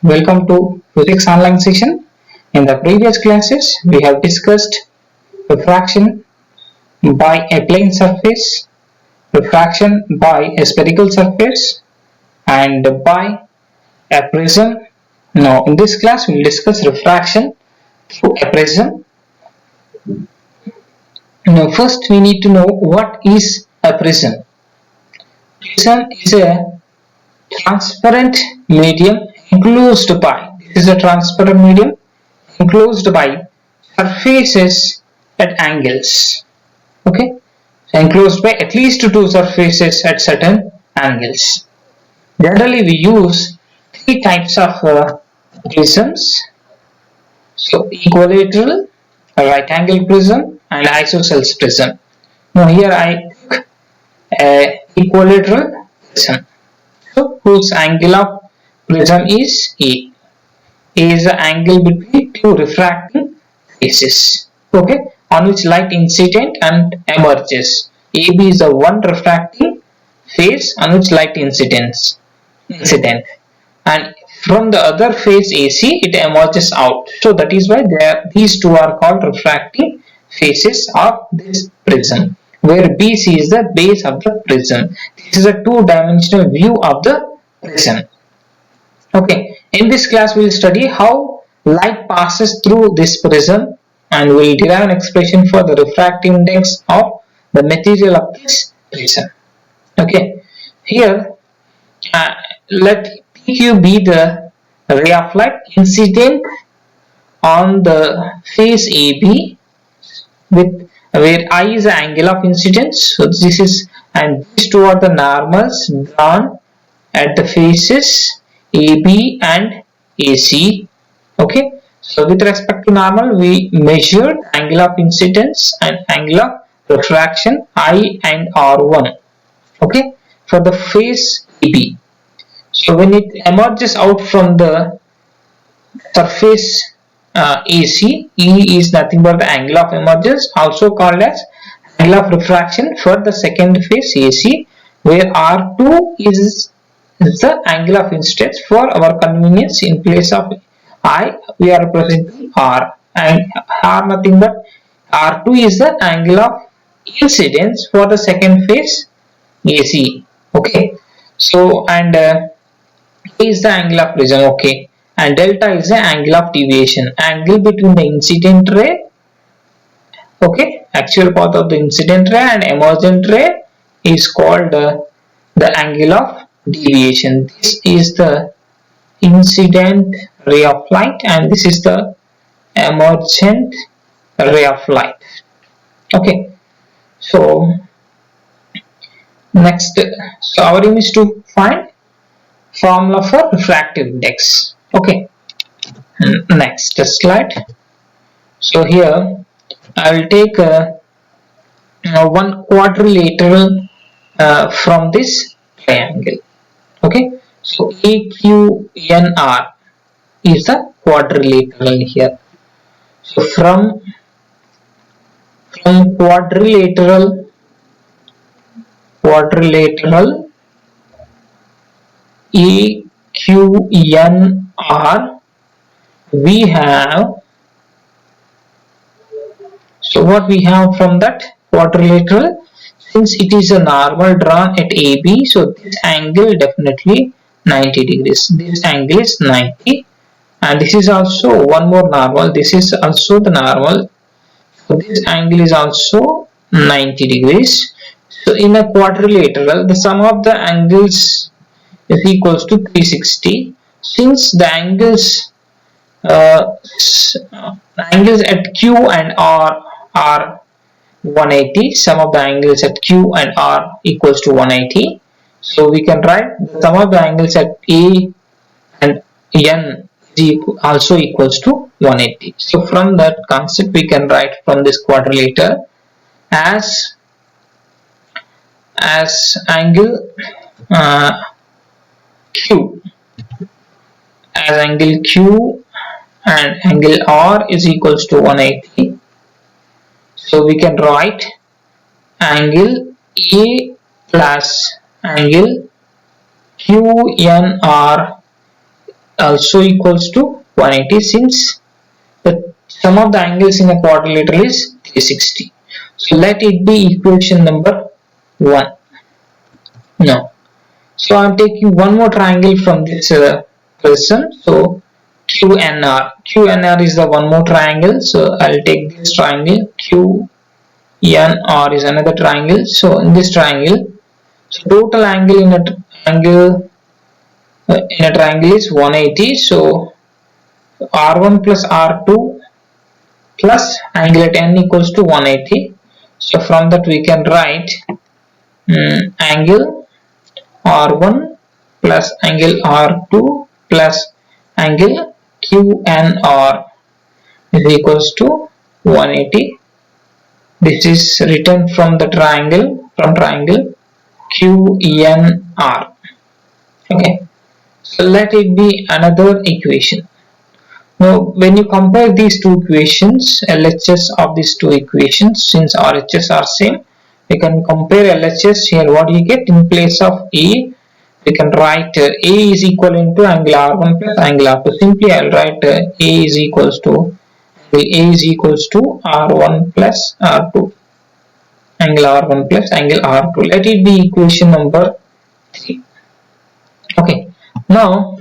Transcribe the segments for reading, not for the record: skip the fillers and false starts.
Welcome to Physics Online session. In the previous classes, we have discussed refraction by a plane surface, refraction by a spherical surface, and by a prism. Now, in this class, we will discuss refraction through a prism. Now, first we need to know what is a prism. Prism is a transparent medium enclosed by, this is a transparent medium enclosed by surfaces at angles. Okay, enclosed by at least two surfaces at certain angles. Generally we use three types of prisms. So equilateral, right angle prism and isosceles prism. Now here I took a equilateral prism. So whose angle of prism is A. A is the angle between two refracting faces, okay, on which light incident and emerges. AB is the one refracting face on which light incident, and from the other face AC it emerges out. So that is why these two are called refracting faces of this prism, where BC is the base of the prism. This is a two-dimensional view of the prism. Okay, in this class we will study how light passes through this prism, and we will derive an expression for the refractive index of the material of this prism. Okay, here let PQ be the ray of light incident on the face AB, with where I is the angle of incidence. So this is, and these two are the normals drawn at the faces AB and AC. Okay, so with respect to normal we measured angle of incidence and angle of refraction I and R1, okay, for the face AB. So when it emerges out from the surface AC, E is nothing but the angle of emergence, also called as angle of refraction for the second face AC, where R2 is the angle of incidence. For our convenience, in place of I we are representing R, and R nothing but R2 is the angle of incidence for the second phase AC. Okay, so and A is the angle of prism. Okay, and delta is the angle of deviation, angle between the incident ray, okay, actual path of the incident ray and emergent ray is called the angle of deviation. This is the incident ray of light and this is the emergent ray of light. Okay, so next, so our aim is to find formula for refractive index. Okay, next slide. So here I will take one quadrilateral from this triangle. Okay, so AQNR is the quadrilateral here. So from quadrilateral AQNR we have, so what we have from that quadrilateral, since it is a normal drawn at AB, so this angle definitely 90 degrees. This angle is 90, and this is also one more normal. This is also the normal. So this angle is also 90 degrees. So in a quadrilateral, the sum of the angles is equals to 360. Since the angles at Q and R are 180, sum of the angles at Q and R equals to 180. So we can write the sum of the angles at A and N also equals to 180. So from that concept we can write from this quadrilateral as angle Q, as angle Q and angle R is equals to 180. So we can write angle A plus angle QNR also equals to 180, since the sum of the angles in a quadrilateral is 360. So let it be equation number 1. Now, so I'm taking one more triangle from this prism. So QNR. QNR is the one more triangle. So I'll take this triangle. QNR is another triangle. So in this triangle, so total angle in a triangle is 180. So R1 plus R2 plus angle at n equals to 180. So from that we can write angle R1 plus angle R2 plus angle QNR is equals to 180. This is written from the triangle QNR. Okay, so let it be another equation. Now when you compare these two equations, LHS of these two equations, since RHS are same, we can compare LHS here. What you get in place of A, we can write A is equivalent to angle R1 plus angle R2. Simply I'll write A is equals to R1 plus R2, angle R1 plus angle R2. Let it be equation number 3. Okay, now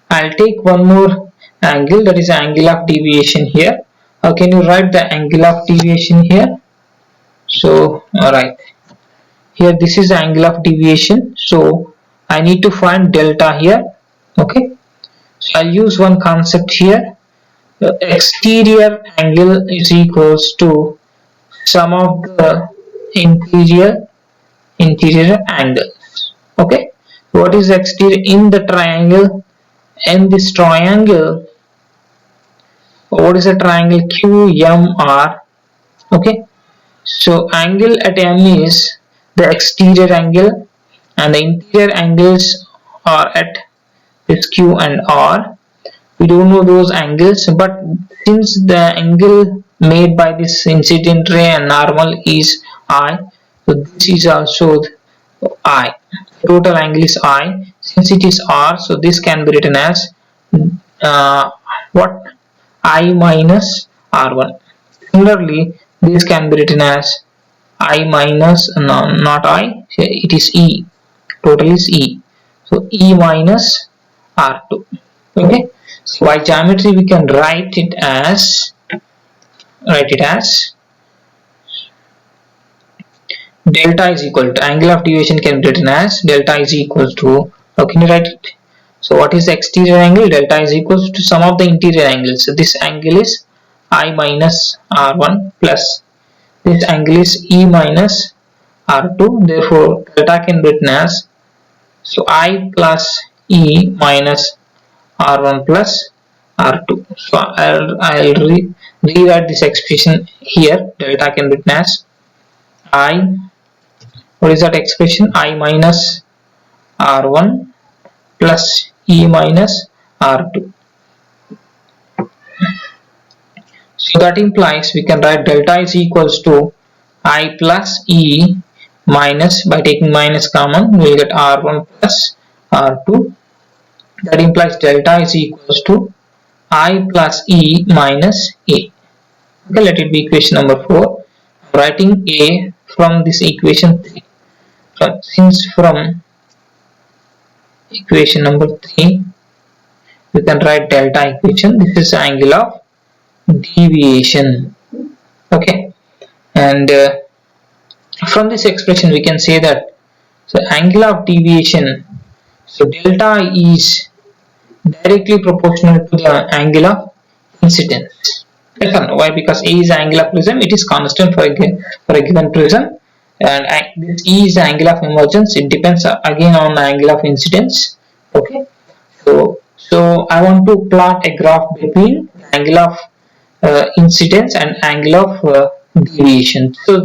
I'll take one more angle, that is angle of deviation here. Can you write the angle of deviation here? So alright, here this is the angle of deviation. So I need to find delta here. Okay, so I'll use one concept here. The exterior angle is equals to sum of the interior angles. Okay, what is exterior in the triangle? In this triangle, what is a triangle? QMR. Okay, so angle at M is the exterior angle and the interior angles are at this Q and R. We don't know those angles, but since the angle made by this incident ray and normal is I, so this is also I. Total angle is I. Since it is R, so this can be written as what? I minus R1. Similarly, this can be written as I minus, no, not I, it is E. Total is E. So E minus R2. Okay. So by geometry we can write it as delta is equal to, angle of deviation can be written as delta is equal to, how can you write it? So what is the exterior angle? Delta is equal to sum of the interior angles. So this angle is I minus R1 plus this angle is E minus R2. Therefore delta can be written as, so I plus E minus R1 plus R2. So I'll rewrite this expression here. Delta can be written as I, what is that expression? I minus R1 plus E minus R2. So that implies we can write delta is equals to I plus E minus, by taking minus common, we will get R1 plus R2. That implies delta is equals to I plus E minus A. Okay, let it be equation number 4. I'm writing A from this equation 3. Since from equation number 3 we can write delta equation. This is the angle of deviation. Okay, and from this expression we can say that, so angle of deviation, so delta is directly proportional to the angle of incidence. Why? Because A is the angle of prism, it is constant for a given prism, and this E is the angle of emergence, it depends again on the angle of incidence. Okay, so I want to plot a graph between angle of incidence and angle of deviation. So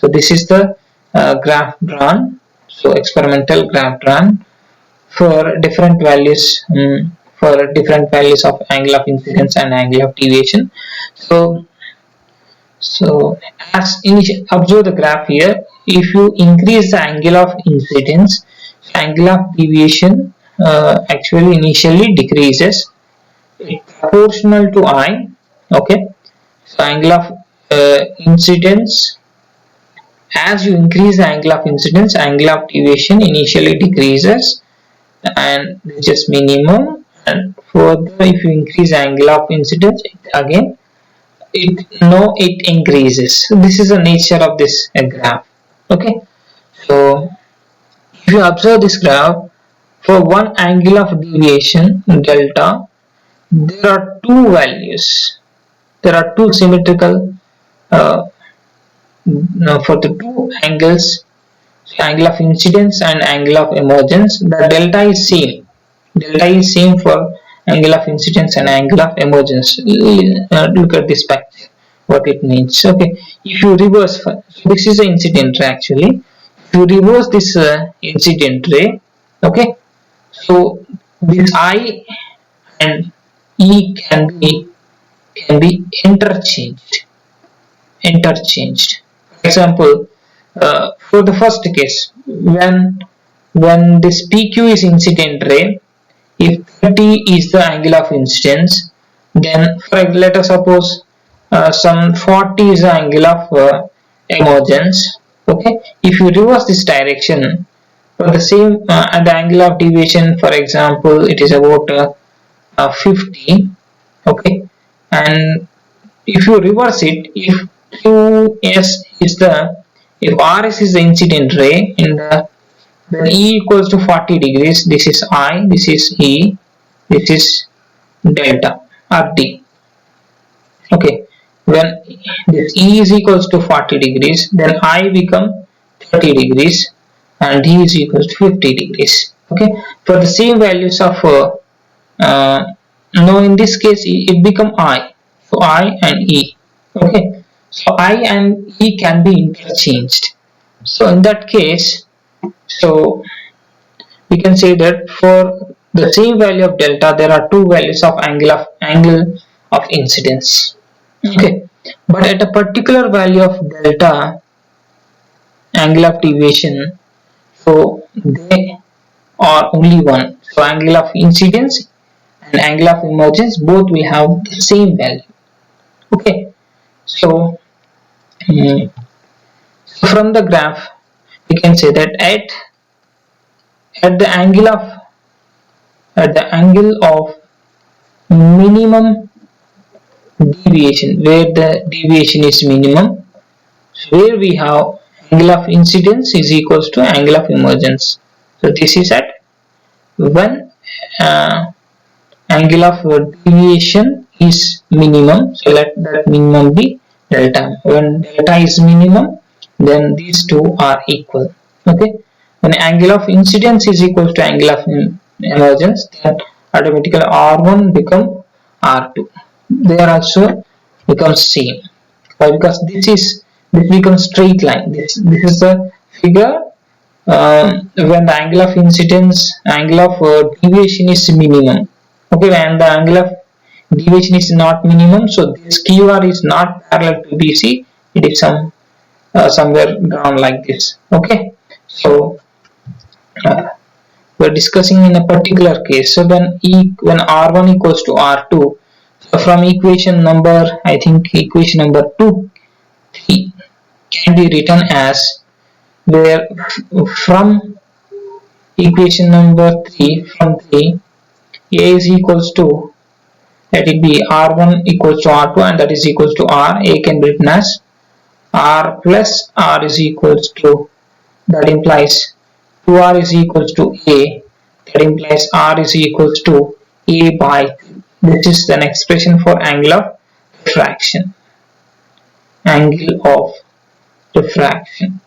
this is the graph drawn, so experimental graph drawn for different values, of angle of incidence and angle of deviation. So as observe the graph here, if you increase the angle of incidence, angle of deviation actually initially decreases, proportional to I. Okay, so angle of incidence, as you increase the angle of incidence, angle of deviation initially decreases and reaches minimum, and further if you increase angle of incidence, it increases. So this is the nature of this graph. Okay, so if you observe this graph, for one angle of deviation delta, there are two values. There are two symmetrical uh, for the two angles, angle of incidence and angle of emergence. The delta is same. Delta is same for angle of incidence and angle of emergence. Look at this picture, what it means. Okay, if you reverse, so this is the incident ray actually. If you reverse this incident ray, okay, so this I and E can be interchanged. For example, for the first case, when this PQ is incident ray, if 30 is the angle of incidence, then let us suppose some 40 is the angle of emergence. Okay, if you reverse this direction for the same at the angle of deviation, for example, it is about 50. Okay, and if you reverse it, if QS is the if RS is the incident ray in the, then E equals to 40 degrees, this is I, this is E, this is delta or D. Okay, when this E is equals to 40 degrees, then I become 30 degrees and D is equals to 50 degrees. Okay, for the same values of uh, no, in this case it become I, so I and E. Okay, so I and E can be interchanged. So in that case, so we can say that for the same value of delta, there are two values of angle of incidence. Okay, but at a particular value of delta, angle of deviation, so they are only one. So angle of incidence and angle of emergence both will have the same value. Okay, so from the graph we can say that at the angle of minimum deviation, where the deviation is minimum, where we have angle of incidence is equals to angle of emergence. So this is at when angle of deviation is minimum, so let that minimum be delta. When delta is minimum, then these two are equal. Okay, when angle of incidence is equal to angle of emergence, then automatically R1 become R2. They are also become same. Why? Because this becomes straight line. This is the figure when the angle of incidence, angle of deviation is minimum. Okay, when the angle of deviation is not minimum, so this QR is not parallel to BC. It is somewhere drawn like this. Okay, so we're discussing in a particular case. So when R1 equals to R2, so from equation number, I think equation number 2, 3 can be written as, where from equation number 3, from 3, A is equals to, let it be R1 equals to R2 and that is equals to R. A can be written as R plus R is equals to, that implies 2R is equals to A, that implies R is equals to A by 2. This is an expression for angle of refraction. Angle of refraction.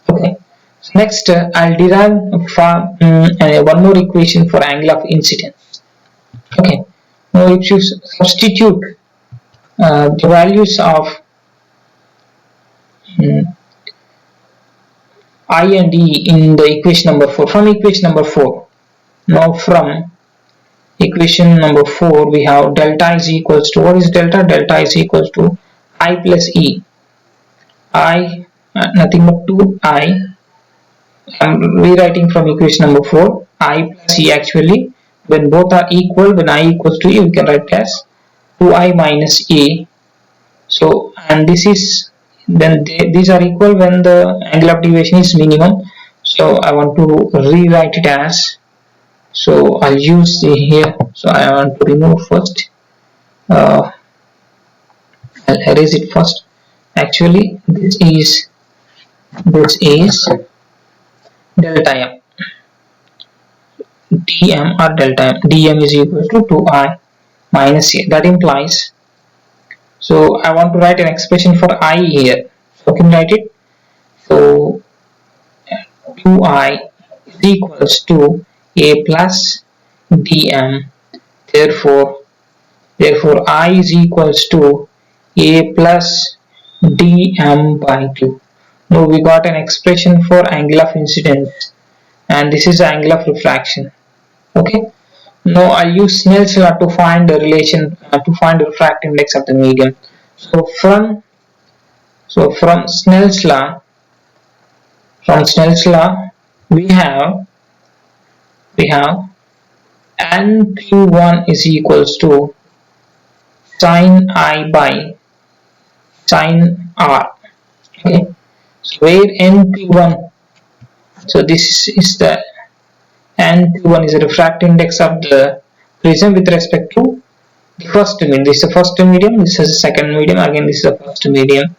Okay. So next, I'll derive one more equation for angle of incidence. Okay. Now, if you substitute the values of I and E in the equation number 4, from equation number 4. Now, from equation number 4, we have delta is equals to, what is delta? Delta is equals to I plus E. Nothing but 2I. I'm rewriting from equation number 4. I plus E actually. When both are equal, when I equals to E, we can write as 2I minus A. So, and this is, then these are equal when the angle of deviation is minimum. So I want to rewrite it as, so I'll use the here. So I want to remove first, I'll erase it first. Actually this is delta m, dm or delta m. Dm is equal to 2I minus A. That implies, so I want to write an expression for I here. So can write it. So 2I is equals to A plus dm. Therefore I is equals to A plus dm by 2. Now we got an expression for angle of incidence, and this is the angle of refraction. Okay. Now I'll use Snell's law to find the relation, to find the refractive index of the medium. So from Snell's law, we have n-q1 is equals to sin I by sin r. Okay. So where n-q1, so this is the n-q1 is the refractive index of the prism with respect to the first medium. This is the first medium, this is the second medium, again this is the first medium.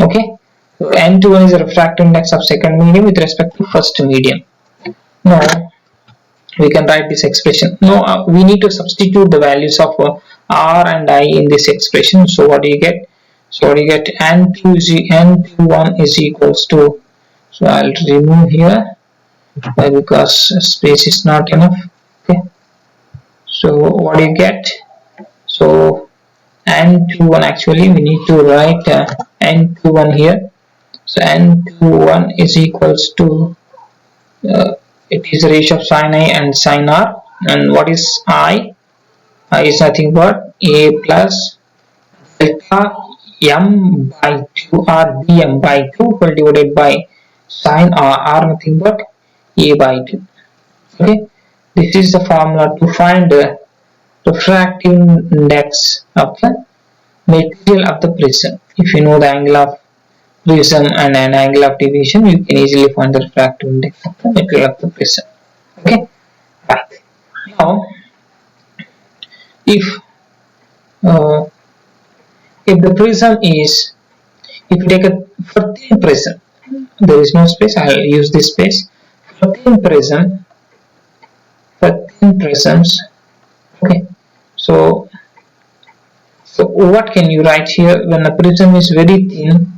Okay. So n-q1 is the refractive index of second medium with respect to first medium. Now we can write this expression. Now we need to substitute the values of r and I in this expression. So what do you get? So what do you get? n-q1 is equals to, so I'll remove here because space is not enough. Okay. So what do you get? So n-q1, actually we need to write n-q1 here. So n-q1 is equals to, it is the ratio of sin I and sin r. And what is I? I is nothing but A plus delta m by 2 or dm by 2 whole divided by sin r nothing but A by 2. Okay. This is the formula to find the refractive index of the material of the prism. If you know the angle of prism and an angle of deviation, you can easily find the refractive index of the material of the prism. Okay. Right. Now if the prism is, if you take a for thin prism, there is no space, I'll use this space. For thin prisms, okay. So what can you write here? When a prism is very thin,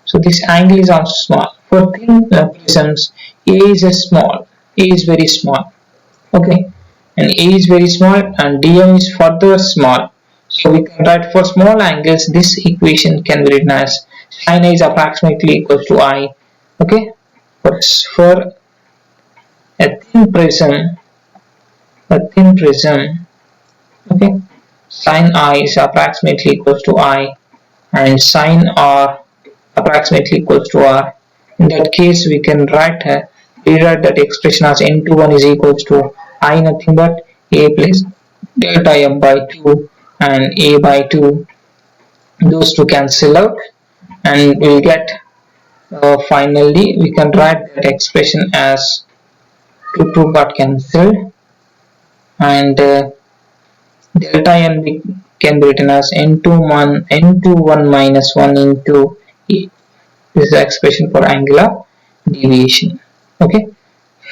so this angle is also small. For thin prisms, A is very small. Okay. And A is very small and dm is further small. So we can write for small angles, this equation can be written as sin I is approximately equals to I. Okay. But for a thin prism, okay, sin I is approximately equals to I and sin r approximately equals to r. In that case, we can rewrite that expression as n-q1 is equals to I nothing but A plus delta m by 2 and A by 2. Those two cancel out and we'll get, finally we can write that expression as 2 got cancelled and delta n can be written as n-q1 minus 1 into A. This is the expression for angular deviation. Okay.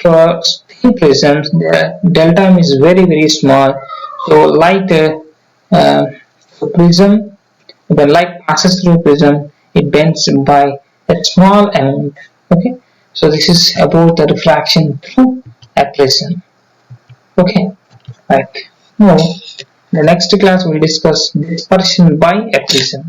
For thin prisms, the delta m is very small. So light prism, when light passes through prism, it bends by a small amount. Okay. So this is about the refraction through a prism. Okay. Right. Now the next class we will discuss dispersion by a prism.